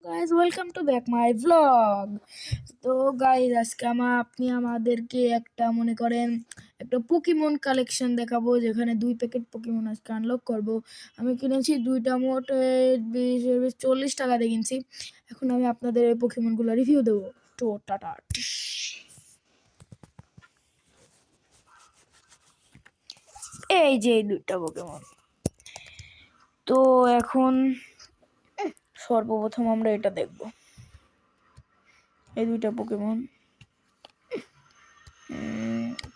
Guys welcome to back my vlog. তো guys আজকে আপনি আমাদেরকে একটা মনে করেন একটা পোকেমন কালেকশন দেখাবো, যেখানে 2 প্যাকেট পোকেমন আজকে আনলক করব। আমি কিনেছি দুইটা, মোট 40 টাকা দিয়ে কিনছি। এখন আমি আপনাদের এই পোকেমনগুলো রিভিউ দেবো। তো টাটা। এই যে এই 2টা পোকেমন। তো এখন সর্বপ্রথম আমরা এটা দেখব, এই 2টা পোকেমন।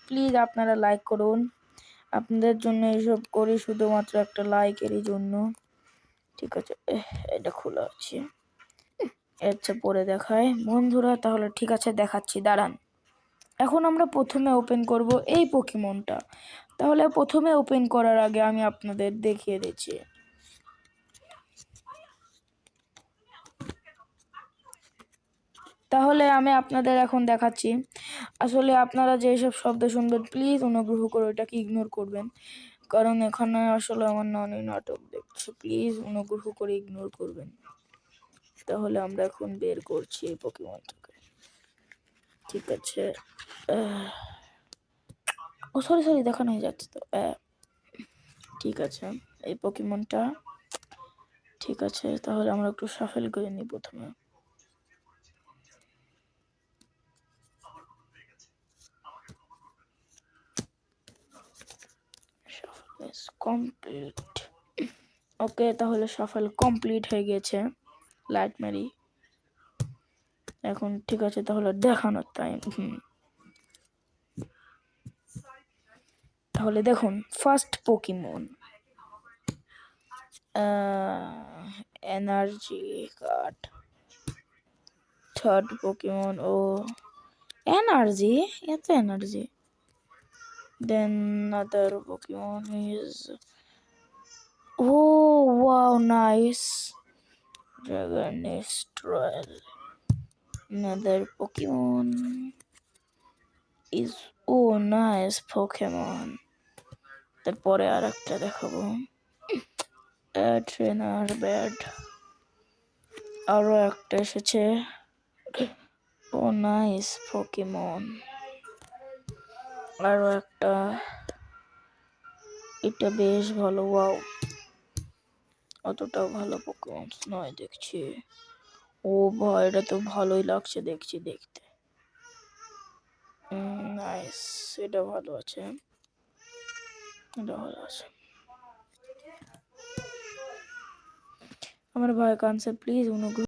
প্লিজ আপনারা লাইক করুন, আপনাদের জন্য এইসব করি শুধুমাত্র একটা লাইকেরই জন্য। ঠিক আছে, এটা খোলা আছে, আচ্ছা পরে দেখায় বন্ধুরা। তাহলে ঠিক আছে, দেখাচ্ছি, দাঁড়ান। এখন আমরা প্রথমে ওপেন করব এই পোকেমনটা। তাহলে প্রথমে ওপেন করার আগে আমি আপনাদের দেখিয়ে দিচ্ছি। তাহলে আমি আপনাদের এখন দেখাচ্ছি। আসলে আপনারা যেসব শব্দ শুনবেন প্লিজ অনুগ্রহ করে ওটাকে ইগনোর করবেন, কারণ এখানে আসলে আমার নানি নাটক দেখছে। প্লিজ অনুগ্রহ করে ইগনোর করবেন। তাহলে আমরা এখন বের করছি এই পোকেমনটাকে। ঠিক আছে, ও সরি দেখানো হয়ে যাচ্ছে তো। ঠিক আছে, এই পোকেমনটা। ঠিক আছে, তাহলে আমরা একটু শাফেল করে নিই প্রথমে। কমপ্লিট। ওকে, তাহলে শাফেল কমপ্লিট হয়ে গেছে। লাইট মেরি এখন। ঠিক আছে, তাহলে দেখানোর টাইম। তাহলে দেখুন, first Pokemon energy card. Third Pokemon ও এনার্জি, এত energy. Then other Pokemon is oh wow nice Dragonistral. Another Pokemon is oh nice Pokemon. তারপরে আর একটা দেখাবো, ট্রেনার ব্যাড। আরো একটা এসেছে, ও নাইস পোকেমন। আরো একটা, এটা বেশ ভালো। ওয়াও, অতটাও ভালো পোকেমন নয় দেখছি। ও ভাই, এটা তো ভালোই লাগছে দেখতে। নাইস, এটা ভালো আছে, আমার ভাই কানসে, প্লিজ অনুগ্রহ